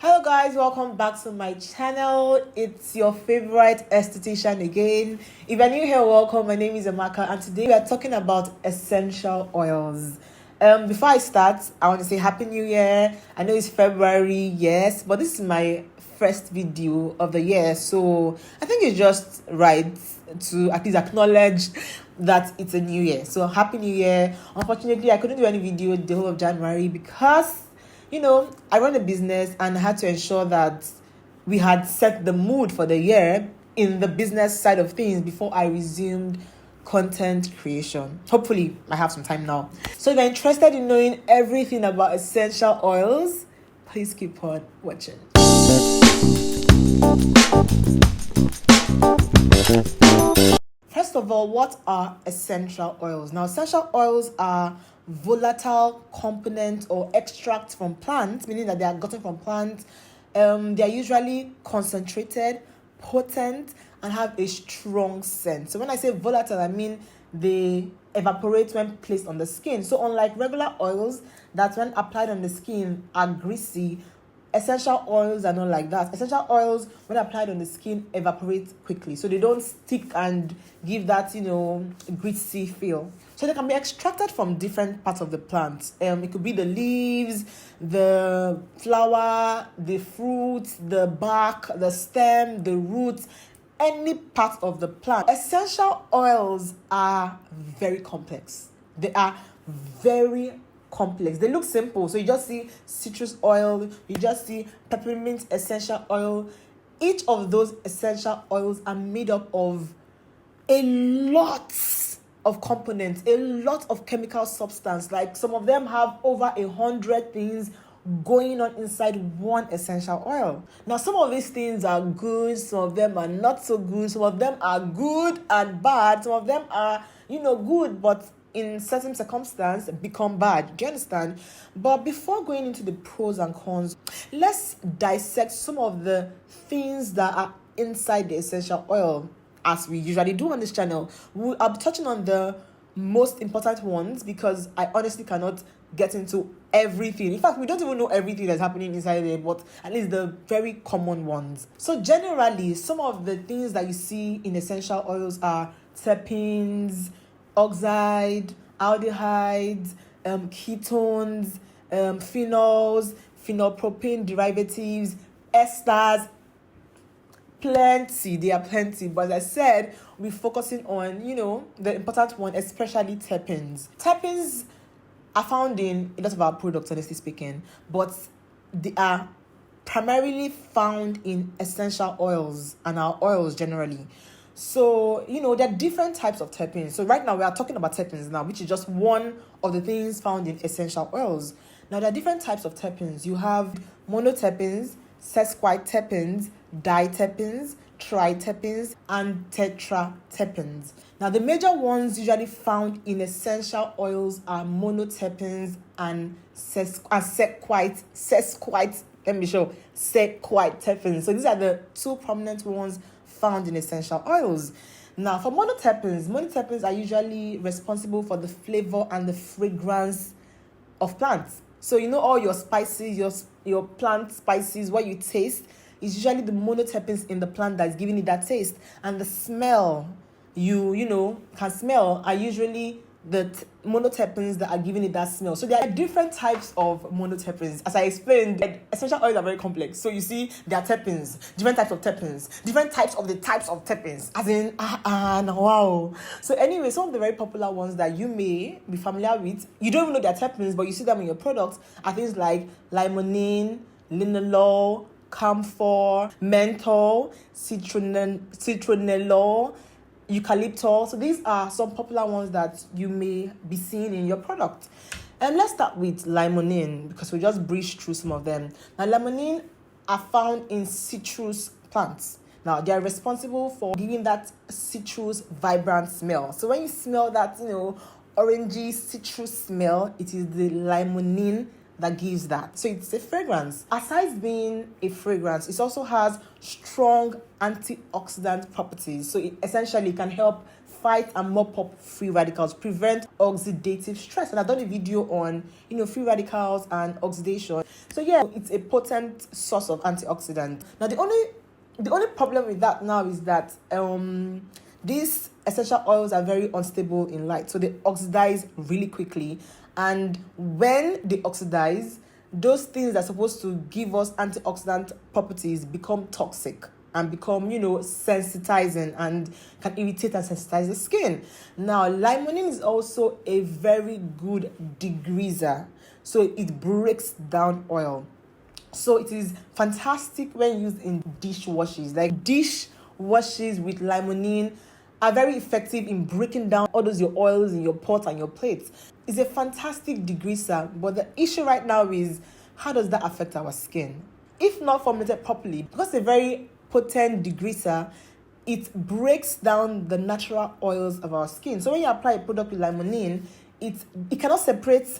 Hello guys, welcome back to my channel. It's your favorite esthetician again. If you're new here, welcome. My name is Amaka and today we are talking about essential oils. Before I start, I want to say Happy New Year. I know it's February, yes, but this is my first video of the year, so I think it's just right to at least acknowledge that it's a new year. So Happy New Year. Unfortunately, I couldn't do any video the whole of January because I run a business and I had to ensure that we had set the mood for the year in the business side of things before I resumed content creation. Hopefully, I have some time now. So if you're interested in knowing everything about essential oils, please keep on watching. First of all, what are essential oils? Now, essential oils are volatile components or extracts from plants, meaning that they are gotten from plants. They are usually concentrated, potent, and have a strong scent. So when I say volatile, I mean they evaporate when placed on the skin. So unlike regular oils that when applied on the skin are greasy, essential oils are not like that. Essential oils, when applied on the skin, evaporate quickly. So they don't stick and give that, greasy feel. So they can be extracted from different parts of the plant. It could be the leaves, the flower, the fruit, the bark, the stem, the roots, any part of the plant. Essential oils are very complex. They are very complex. They look simple. So you just see citrus oil, you just see peppermint essential oil. Each of those essential oils are made up of a lot of components, a lot of chemical substance. Like some of them have over 100 things going on inside one essential oil. Now, some of these things are good, some of them are not so good, some of them are good and bad, some of them are, good, but in certain circumstances become bad. Do you understand? But before going into the pros and cons, let's dissect some of the things that are inside the essential oil, as we usually do on this channel. I'll be touching on the most important ones because I honestly cannot get into everything. In fact, we don't even know everything that's happening inside there, but at least the very common ones. So generally, some of the things that you see in essential oils are terpenes, oxide, aldehydes, ketones, phenols, phenylpropane derivatives, esters. There are plenty, but as I said, we're focusing on, the important one, especially terpenes. Terpenes are found in a lot of our products, honestly speaking, but they are primarily found in essential oils and our oils generally. So, there are different types of terpenes. So right now we are talking about terpenes now, which is just one of the things found in essential oils. Now, there are different types of terpenes. You have monoterpenes, sesquiterpenes, diterpenes, triterpenes, and tetraterpenes. Now, the major ones usually found in essential oils are monoterpenes and sequiterpenes. So these are the two prominent ones found in essential oils. Now, for monoterpenes are usually responsible for the flavor and the fragrance of plants. So all your spices, your plant spices, what you taste is usually the monoterpenes in the plant that's giving it that taste, and the smell you can smell are usually the monoterpenes that are giving it that smell. So there are different types of monoterpenes. As I explained, essential oils are very complex. So you see there are terpenes, different types of terpenes, different types of the types of terpenes. As in, wow. So anyway, some of the very popular ones that you may be familiar with, you don't even know they're terpenes, but you see them in your products, are things like limonene, linalool, camphor, menthol, citronellol, Eucalyptol. So these are some popular ones that you may be seeing in your product. And let's start with limonene because we just breeze through some of them. Now, limonene are found in citrus plants. Now, they are responsible for giving that citrus vibrant smell. So when you smell that, orangey citrus smell, it is the limonene that gives that. So it's a fragrance. Aside being a fragrance, it also has strong antioxidant properties. So it essentially can help fight and mop up free radicals, prevent oxidative stress. And I've done a video on, free radicals and oxidation. So yeah, it's a potent source of antioxidant. Now the only problem with that now is that these essential oils are very unstable in light, so they oxidize really quickly. And when they oxidize, those things that are supposed to give us antioxidant properties become toxic and become, sensitizing and can irritate and sensitize the skin. Now, limonene is also a very good degreaser, so it breaks down oil. So it is fantastic when used in dishwashes. Like dishwashes with limonene are very effective in breaking down all those your oils in your pot and your plates. It's a fantastic degreaser, but the issue right now is, how does that affect our skin? If not formulated properly, because it's a very potent degreaser, it breaks down the natural oils of our skin. So when you apply a product with limonene, it cannot separate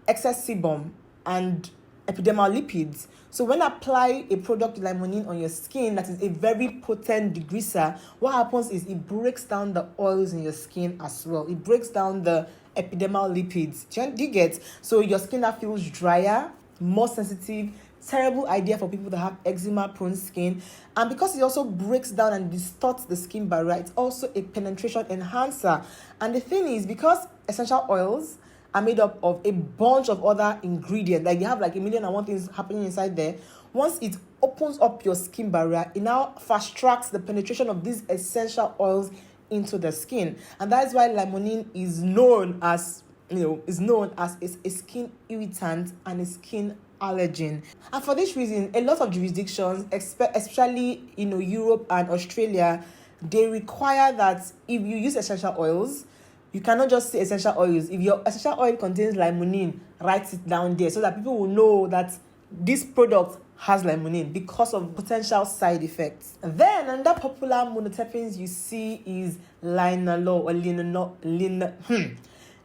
excess sebum and epidermal lipids. So when you apply a product with limonene on your skin that is a very potent degreaser, what happens is it breaks down the oils in your skin as well. It breaks down the epidermal lipids. Do you get? So your skin that feels drier, more sensitive. Terrible idea for people that have eczema prone skin. And because it also breaks down and distorts the skin barrier, it's also a penetration enhancer. And the thing is, because essential oils are made up of a bunch of other ingredients, like you have like 1,000,001 things happening inside there, once it opens up your skin barrier, it now fast tracks the penetration of these essential oils into the skin. And that is why limonene is known as a skin irritant and a skin allergen. And for this reason, a lot of jurisdictions, especially Europe and Australia, they require that if you use essential oils, you cannot just say essential oils. If your essential oil contains limonene, write it down there so that people will know that this product has limonene because of potential side effects. Then another popular monoterpenes you see is linalool or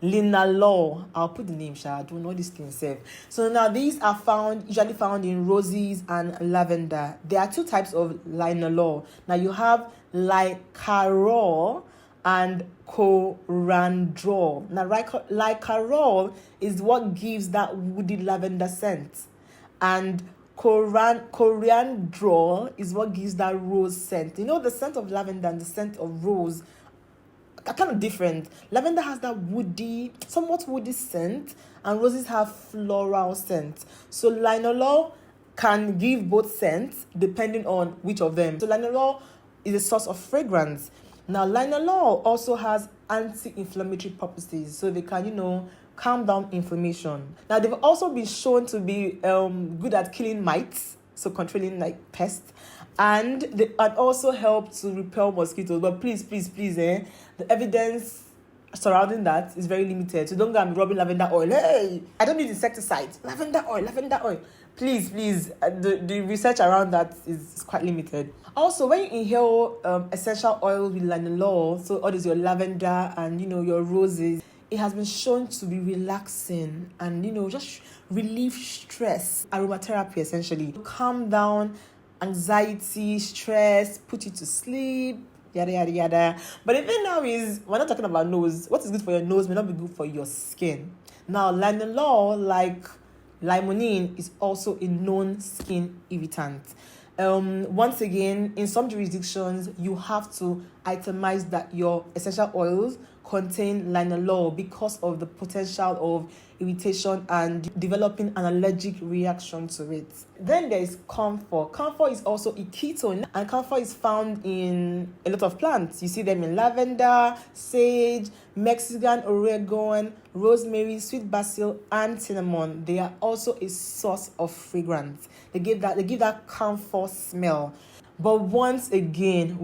Linalool. I'll put the name, I don't know this thing safe. So now these are usually found in roses and lavender. There are two types of linalool. Now you have licarol and corandrol. Now licarol is what gives that woody lavender scent, and coriandrol is what gives that rose scent. The scent of lavender and the scent of rose are kind of different. Lavender has that somewhat woody scent, and roses have floral scent. So linalool can give both scents depending on which of them. So linalool is a source of fragrance. Now linalool also has anti-inflammatory properties, so they can calm down inflammation. Now they've also been shown to be good at killing mites, so controlling like pests, and they also help to repel mosquitoes. But please, the evidence surrounding that is very limited. So don't go and be rubbing lavender oil. Hey, I don't need insecticide. Lavender oil. Please, the research around that is quite limited. Also, when you inhale essential oil with linalool, so all is your lavender and your roses, it has been shown to be relaxing and just relieve stress. Aromatherapy essentially. Calm down anxiety, stress, put you to sleep, yada yada yada. But the thing now is, we're not talking about nose. What is good for your nose may not be good for your skin. Now linalool, like limonene, is also a known skin irritant. Once again, in some jurisdictions, you have to itemize that your essential oils contain linalool because of the potential of irritation and developing an allergic reaction to it. Then there is camphor. Camphor is also a ketone, and camphor is found in a lot of plants. You see them in lavender, sage, Mexican oregano, rosemary, sweet basil, and cinnamon. They are also a source of fragrance. They give that camphor smell. But once again,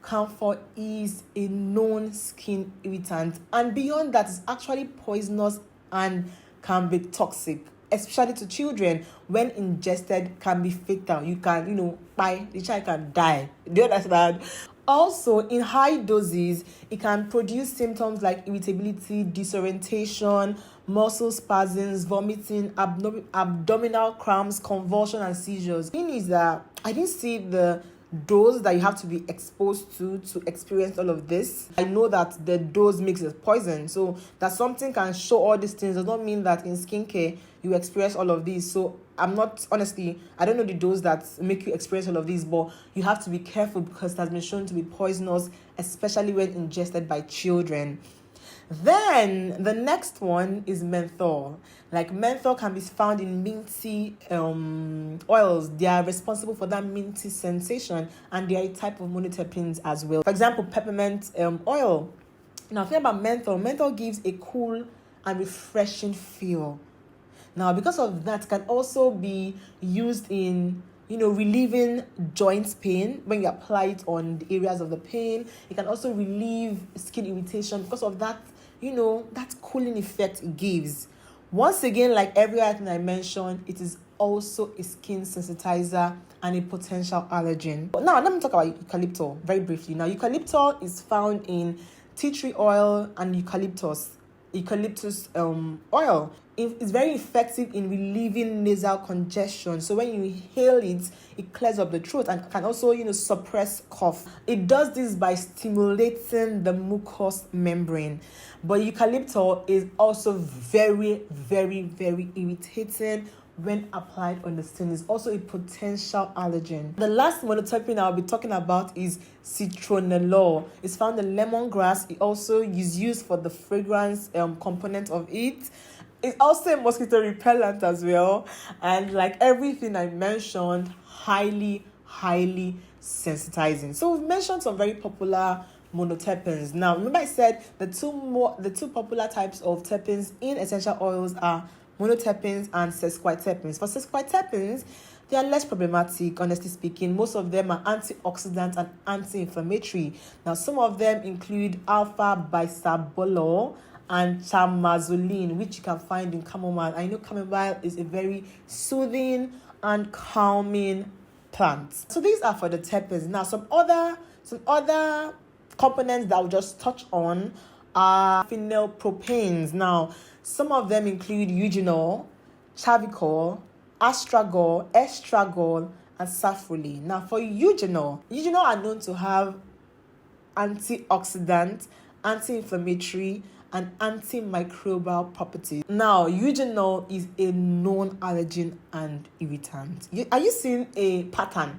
camphor is a known skin irritant, and beyond that, it's actually poisonous and can be toxic, especially to children. When ingested, can be fatal. You can, the child can die. Do you understand? Also, in high doses, it can produce symptoms like irritability, disorientation, muscle spasms, vomiting, abdominal cramps, convulsion, and seizures. The thing is that I didn't see the dose that you have to be exposed to experience all of this. I know that the dose makes it poison, so that something can show all these things does not mean that in skincare you experience all of these. So I don't know the dose that make you experience all of these, but you have to be careful because it has been shown to be poisonous, especially when ingested by children. Then the next one is menthol. Like menthol can be found in minty oils. They are responsible for that minty sensation, and they are a type of monoterpenes as well. For example, peppermint oil. Now, think about menthol. Menthol gives a cool and refreshing feel. Now, because of that, can also be used in relieving joint pain when you apply it on the areas of the pain. It can also relieve skin irritation because of that, that cooling effect it gives. Once again, like every other thing I mentioned, it is also a skin sensitizer and a potential allergen. But now, let me talk about eucalyptol very briefly. Now, eucalyptol is found in tea tree oil and eucalyptus oil. It's very effective in relieving nasal congestion. So when you inhale it, it clears up the throat and can also, suppress cough. It does this by stimulating the mucous membrane. But eucalyptol is also very, very, very irritating when applied on the skin. It's also a potential allergen. The last monoterpene I'll be talking about is citronellol. It's found in lemongrass. It also is used for the fragrance component of it. It's also a mosquito repellent as well. And like everything I mentioned, highly, highly sensitizing. So we've mentioned some very popular monoterpenes. Now, remember I said the two popular types of terpenes in essential oils are monoterpenes and sesquiterpenes. For sesquiterpenes, they are less problematic, honestly speaking. Most of them are antioxidant and anti-inflammatory. Now, some of them include alpha bisabolol and chamazolene, which you can find in chamomile. I know chamomile is a very soothing and calming plant. So these are for the terpenes. Now, some other components that I'll just touch on are phenylpropanes. Now, some of them include eugenol, chavicol, astragol, estragol, and safrole. Now, for eugenol are known to have antioxidant, anti-inflammatory, and antimicrobial properties. Now, eugenol is a known allergen and irritant. Are you seeing a pattern?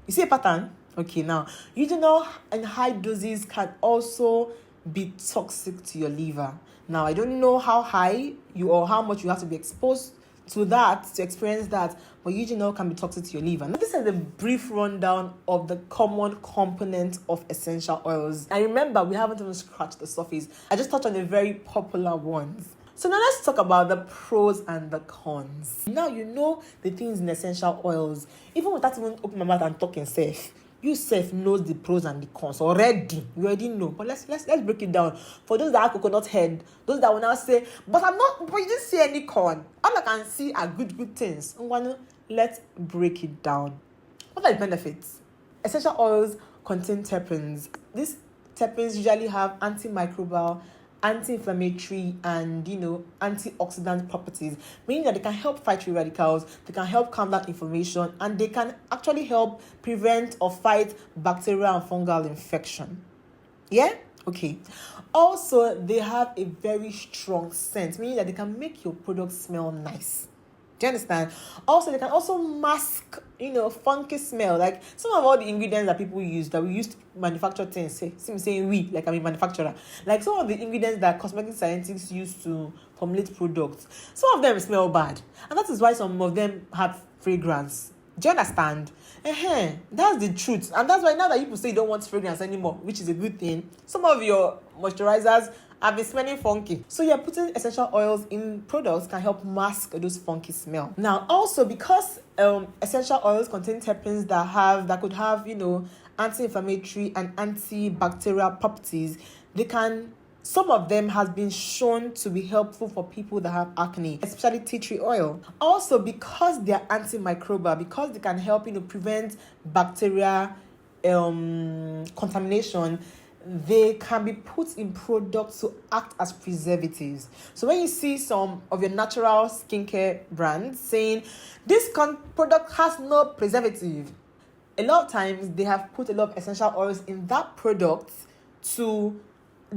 You see a pattern? Okay, now, eugenol in high doses can also be toxic to your liver. Now, I don't know how high or how much you have to be exposed to that to experience that, but eugenol can be toxic to your liver. Now, this is a brief rundown of the common components of essential oils. And remember, we haven't even scratched the surface. I just touched on the very popular ones. So now let's talk about the pros and the cons. Now you know the things in essential oils. Even without even opening my mouth and talking safe, you self knows the pros and the cons already. You already know. But let's break it down. For those that have coconut head, those that will now say, but you didn't see any con. All I can see are good things. Let's break it down. What are the benefits? Essential oils contain terpenes. These terpenes usually have antimicrobial, anti-inflammatory, and antioxidant properties, meaning that they can help fight free radicals, they can help calm down inflammation, and they can actually help prevent or fight bacterial and fungal infection. Yeah? Okay. Also, they have a very strong scent, meaning that they can make your product smell nice. Do you understand? Also, they can also mask, funky smell. Like some of all the ingredients that people use, that we use to manufacture things. Saying we, like I'm a manufacturer. Like some of the ingredients that cosmetic scientists use to formulate products. Some of them smell bad. And that is why some of them have fragrance. Do you understand? That's the truth. And that's why now that people say you don't want fragrance anymore, which is a good thing, some of your moisturizers have been smelling funky. So putting essential oils in products can help mask those funky smell. Now, also because essential oils contain terpenes that could have, anti-inflammatory and antibacterial properties, some of them has been shown to be helpful for people that have acne, especially tea tree oil. Also, because they are antimicrobial, because they can help, prevent bacteria contamination, they can be put in products to act as preservatives. So when you see some of your natural skincare brands saying, this product has no preservative, a lot of times they have put a lot of essential oils in that product to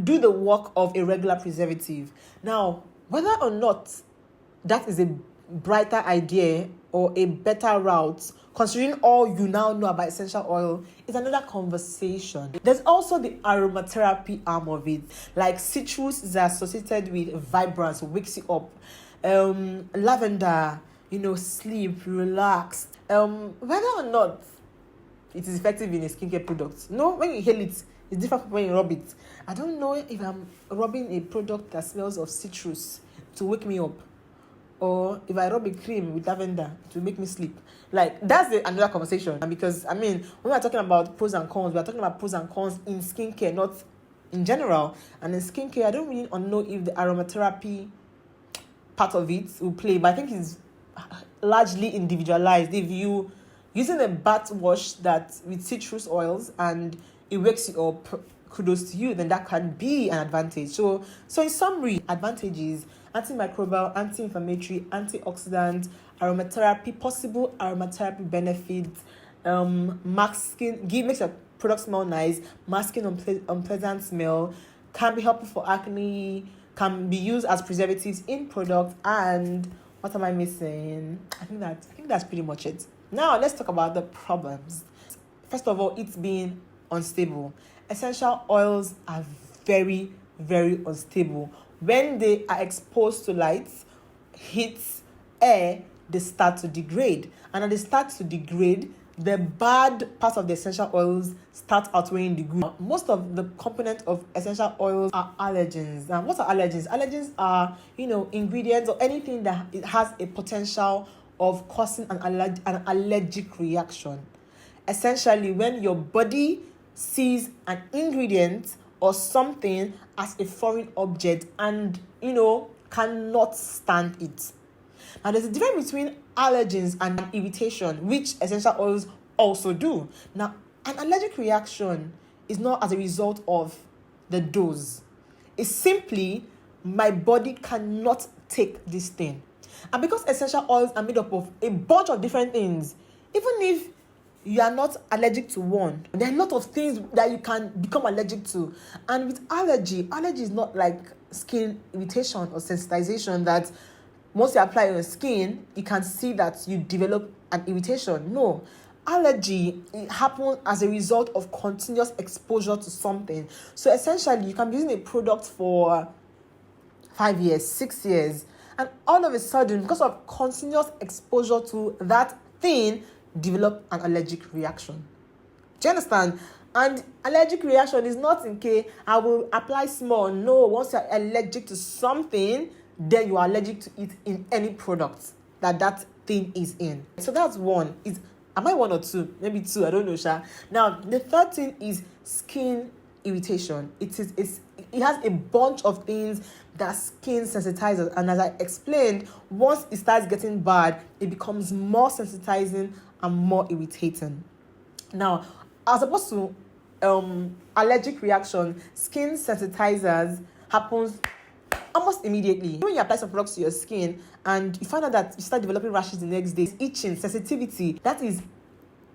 do the work of a regular preservative. Now, whether or not that is a brighter idea or a better route, considering all you now know about essential oil, is another conversation. There's also the aromatherapy arm of it. Like citrus is associated with vibrance, wakes you up. Lavender, sleep, relax. Whether or not it is effective in a skincare product, when you inhale it, it's different from when you rub it. I don't know if I'm rubbing a product that smells of citrus to wake me up, or if I rub a cream with lavender to make me sleep. Like, that's another conversation. And because, when we're talking about pros and cons, we're talking about pros and cons in skincare, not in general. And in skincare, I don't really know if the aromatherapy part of it will play, but I think it's largely individualized. If you using a bath wash that with citrus oils and it wakes you up, kudos to you, then that can be an advantage. So in summary, advantages: antimicrobial, anti-inflammatory, antioxidant, aromatherapy, possible aromatherapy benefits, masking, makes your product smell nice, masking unpleasant smell, can be helpful for acne, can be used as preservatives in products, and what am I missing? I think that's pretty much it. Now let's talk about the problems. First of all, it's being unstable. Essential oils are very, very unstable. When they are exposed to light, heat, air, they start to degrade. And when they start to degrade, the bad parts of the essential oils start outweighing the good. Most of the components of essential oils are allergens. Now, what are allergens? Allergens are, ingredients or anything that it has a potential of causing an allergic reaction. Essentially, when your body sees an ingredient or something as a foreign object and, cannot stand it. Now, there's a difference between allergens and irritation, which essential oils also do. Now, an allergic reaction is not as a result of the dose. It's simply my body cannot take this thing. And because essential oils are made up of a bunch of different things, even if you are not allergic to one, there are a lot of things that you can become allergic to. And with allergy is not like skin irritation or sensitization that once you apply on your skin, you can see that you develop an irritation. No. Allergy, it happens as a result of continuous exposure to something. So essentially, you can be using a product for 5 years, 6 years, and all of a sudden, because of continuous exposure to that thing, develop an allergic reaction. Do you understand? And allergic reaction is not in case I will apply small. No, once you're allergic to something, then you are allergic to it in any product that thing is in. So that's one. Am I one or two? Maybe two, I don't know, Sha. Now, the third thing is skin irritation. It has a bunch of things that skin sensitizers, and as I explained, once it starts getting bad, it becomes more sensitizing and more irritating. Now, as opposed to allergic reaction, skin sensitizers happens almost immediately. When you apply some products to your skin and you find out that you start developing rashes the next day, itching, sensitivity, that is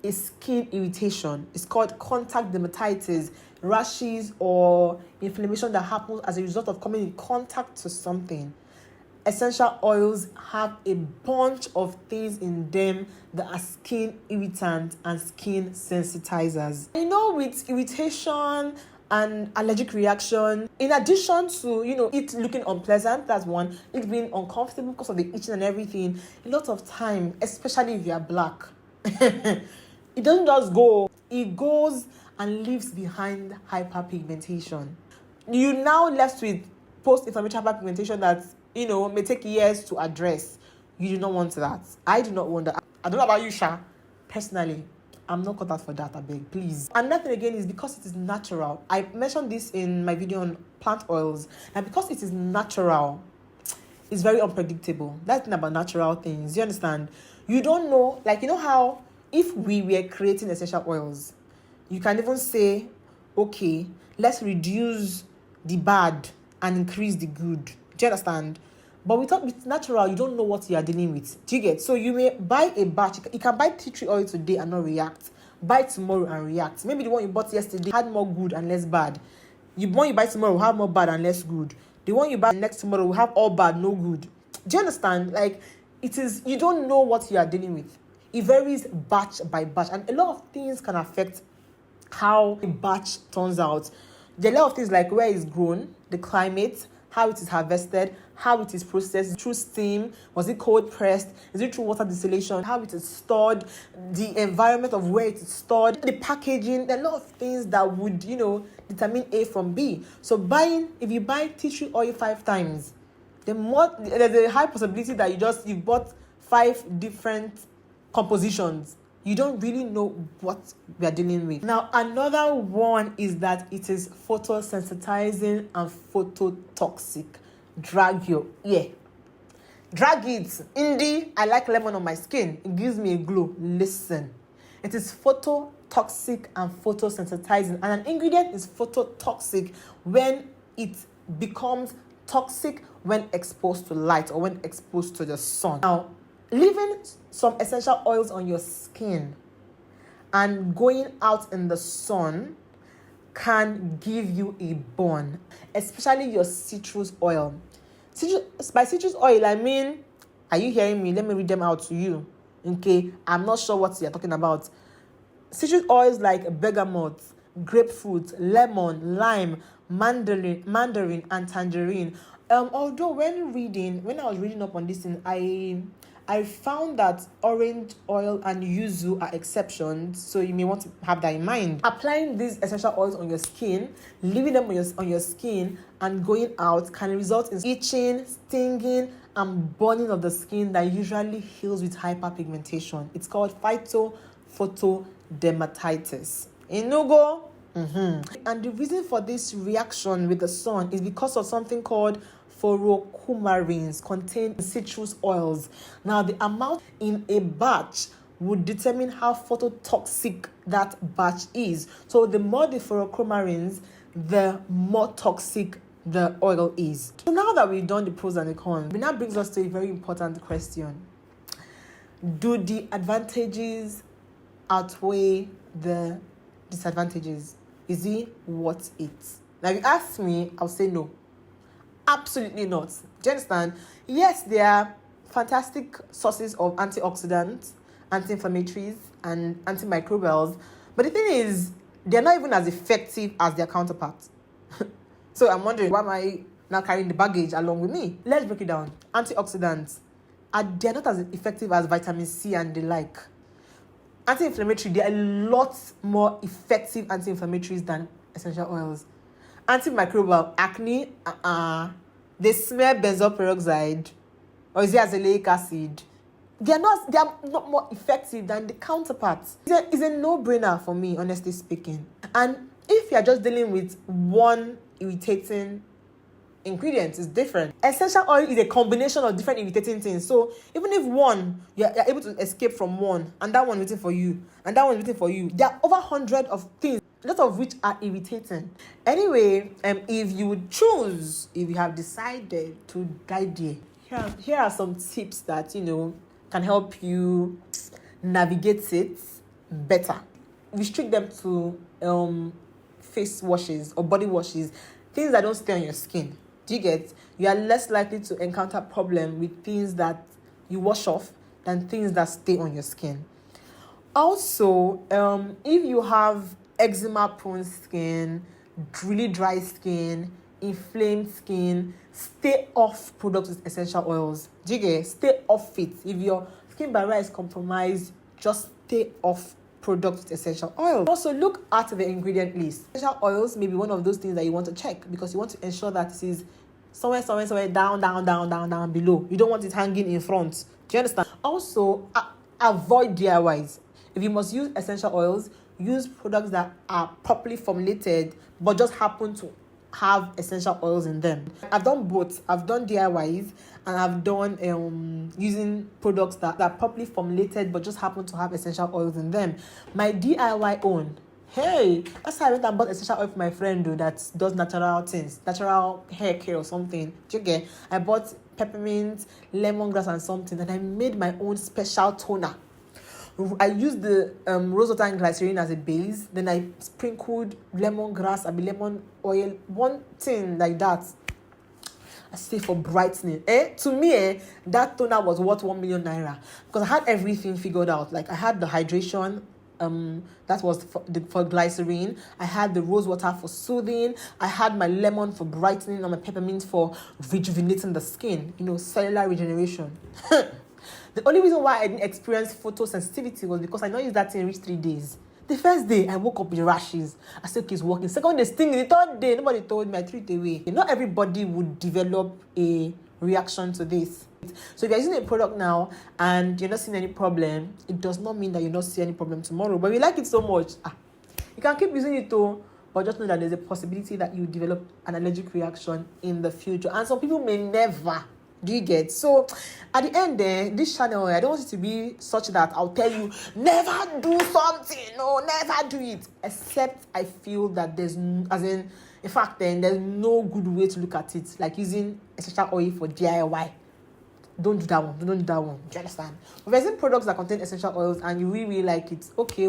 a skin irritation. It's called contact dermatitis, rashes or inflammation that happens as a result of coming in contact to something. Essential oils have a bunch of things in them that are skin irritants and skin sensitizers. With irritation and allergic reaction, in addition to, it looking unpleasant, that's one, it being uncomfortable because of the itching and everything, a lot of time, especially if you are black, it doesn't just go, it goes and leaves behind hyperpigmentation. You now left with post-inflammatory hyperpigmentation that, may take years to address. You do not want that. I do not want that. I don't know about you, Sha. Personally, I'm not cut out for that, I beg, please. Another thing again is because it is natural. I mentioned this in my video on plant oils. And because it is natural, it's very unpredictable. That's the thing about natural things. You understand? You don't know, how if we were creating essential oils, you can even say, okay, let's reduce the bad and increase the good. Do you understand? But with natural, you don't know what you are dealing with. Do you get? So you may buy a batch. You can buy tea tree oil today and not react. buy tomorrow and react. Maybe the one you bought yesterday had more good and less bad. The one you buy tomorrow will have more bad and less good. The one you buy next tomorrow will have all bad, no good. Do you understand? Like, it is, you don't know what you are dealing with. It varies batch by batch, and a lot of things can affect how a batch turns out. There are a lot of things like where it's grown, the climate, how it is harvested, how it is processed, through steam, was it cold pressed, is it through water distillation, how it is stored, the environment of where it is stored, the packaging. There are a lot of things that would, determine A from B. So if you buy tea tree oil 5 times, there's a high possibility that you bought 5 different compositions. You don't really know what we are dealing with. Now, another one is that it is photosensitizing and phototoxic. Drag it. Indie, I like lemon on my skin. It gives me a glow. Listen. It is phototoxic and photosensitizing. And an ingredient is phototoxic when it becomes toxic when exposed to light or when exposed to the sun. Now, leaving some essential oils on your skin and going out in the sun can give you a burn, especially your citrus oil. By citrus oil, I mean, are you hearing me? Let me read them out to you. Okay, I'm not sure what you're talking about. Citrus oils like bergamot, grapefruit, lemon, lime, mandarin, and tangerine. Although when I was reading up on this thing, I found that orange oil and yuzu are exceptions, so you may want to have that in mind. Applying these essential oils on your skin, leaving them on your skin, and going out can result in itching, stinging, and burning of the skin that usually heals with hyperpigmentation. It's called phytophotodermatitis. Inugo. And the reason for this reaction with the sun is because of something called fluorocoumarins contained in citrus oils. Now, the amount in a batch would determine how phototoxic that batch is. So the more the fluorocoumarins, the more toxic the oil is. So now that we've done the pros and the cons, it now brings us to a very important question. Do the advantages outweigh the disadvantages? Is it worth it? Now, if you ask me, I'll say no. Absolutely not. Do you understand? Yes, there are fantastic sources of antioxidants, anti-inflammatories, and antimicrobials, but the thing is, they're not even as effective as their counterparts. So I'm wondering, why am I now carrying the baggage along with me? Let's break it down. Antioxidants, they're not as effective as vitamin C and the like. Anti-inflammatory, there are a lot more effective anti-inflammatories than essential oils. Antimicrobial, acne, they smell benzoyl peroxide, or is it azelaic acid? They are not more effective than the counterparts. It's a no-brainer for me, honestly speaking. And if you're just dealing with one irritating ingredient, it's different. Essential oil is a combination of different irritating things. So even if you're able to escape from one, and that one waiting for you, and that one waiting for you, there are over 100 of things, a lot of which are irritating. Anyway, if you have decided to die there, here are some tips that can help you navigate it better. Restrict them to face washes or body washes, things that don't stay on your skin. Do you get? You are less likely to encounter problem with things that you wash off than things that stay on your skin. Also, if you have eczema prone skin, really dry skin, inflamed skin, stay off products with essential oils. Do you get? Stay off it. If your skin barrier is compromised, just stay off products with essential oil. Also, look at the ingredient list. Essential oils may be one of those things that you want to check because you want to ensure that it is somewhere down below. You don't want it hanging in front. Do you understand? Also, avoid DIYs. If you must use essential oils, use products that are properly formulated but just happen to have essential oils in them. I've done both. I've done DIYs and I've done using products that are properly formulated but just happen to have essential oils in them. My DIY own, hey, that's how I went and bought essential oil for my friend that does natural things, natural hair care or something. Do you get? I bought peppermint, lemongrass and something, and I made my own special toner. I used the rose water and glycerin as a base. Then I sprinkled lemongrass, lemon oil, one thing like that. I say for brightening. To me, that toner was worth 1 million naira because I had everything figured out. Like I had the hydration, that was for glycerin. I had the rose water for soothing. I had my lemon for brightening and my peppermint for rejuvenating the skin. Cellular regeneration. The only reason why I didn't experience photosensitivity was because I not used that thing reach 3 days. The first day, I woke up with rashes. I said, okay, it's working. Second day, stinging. The third day, nobody told me. I threw it away. Not everybody would develop a reaction to this. So if you're using a product now and you're not seeing any problem, it does not mean that you'll not see any problem tomorrow. But we like it so much. You can keep using it too, but just know that there's a possibility that you develop an allergic reaction in the future. And some people may never. Do you get? So at the end this channel, I don't want it to be such that I'll tell you never do something. No, never do it. Except I feel that there's no good way to look at it. Like using essential oil for DIY. Don't do that one. Don't do that one. Do you understand? But if there's products that contain essential oils and you really, really like it, okay,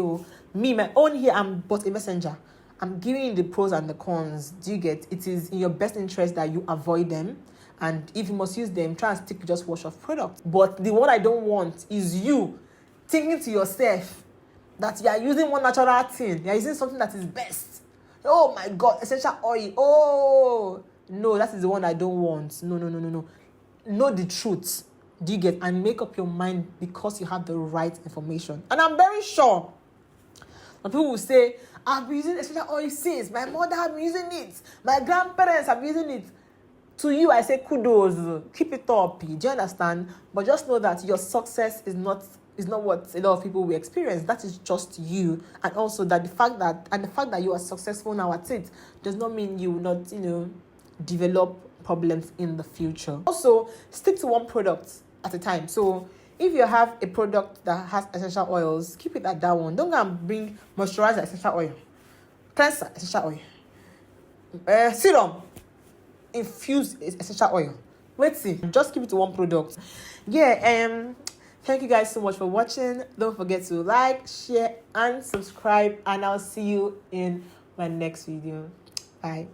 my own here, I'm but a messenger. I'm giving you the pros and the cons. Do you get? It is in your best interest that you avoid them. And if you must use them, try and stick to just wash off products. But the one I don't want is you thinking to yourself that you are using one natural thing. You are using something that is best. Oh my God, essential oil. Oh, no, that is the one I don't want. No. Know the truth. Do you get? And make up your mind because you have the right information. And I'm very sure some people will say, I've been using essential oil since. My mother has been using it. My grandparents have been using it. To you, I say kudos. Keep it up. Do you understand? But just know that your success is not what a lot of people will experience. That is just you. And also that the fact that you are successful now at it does not mean you will not, develop problems in the future. Also, stick to one product at a time. So if you have a product that has essential oils, keep it at that one. Don't go and bring moisturizer essential oil, cleanser essential oil, serum infused essential oil. Just keep it to one product. Thank you guys so much for watching. Don't forget to like, share and subscribe, and I'll see you in my next video. Bye.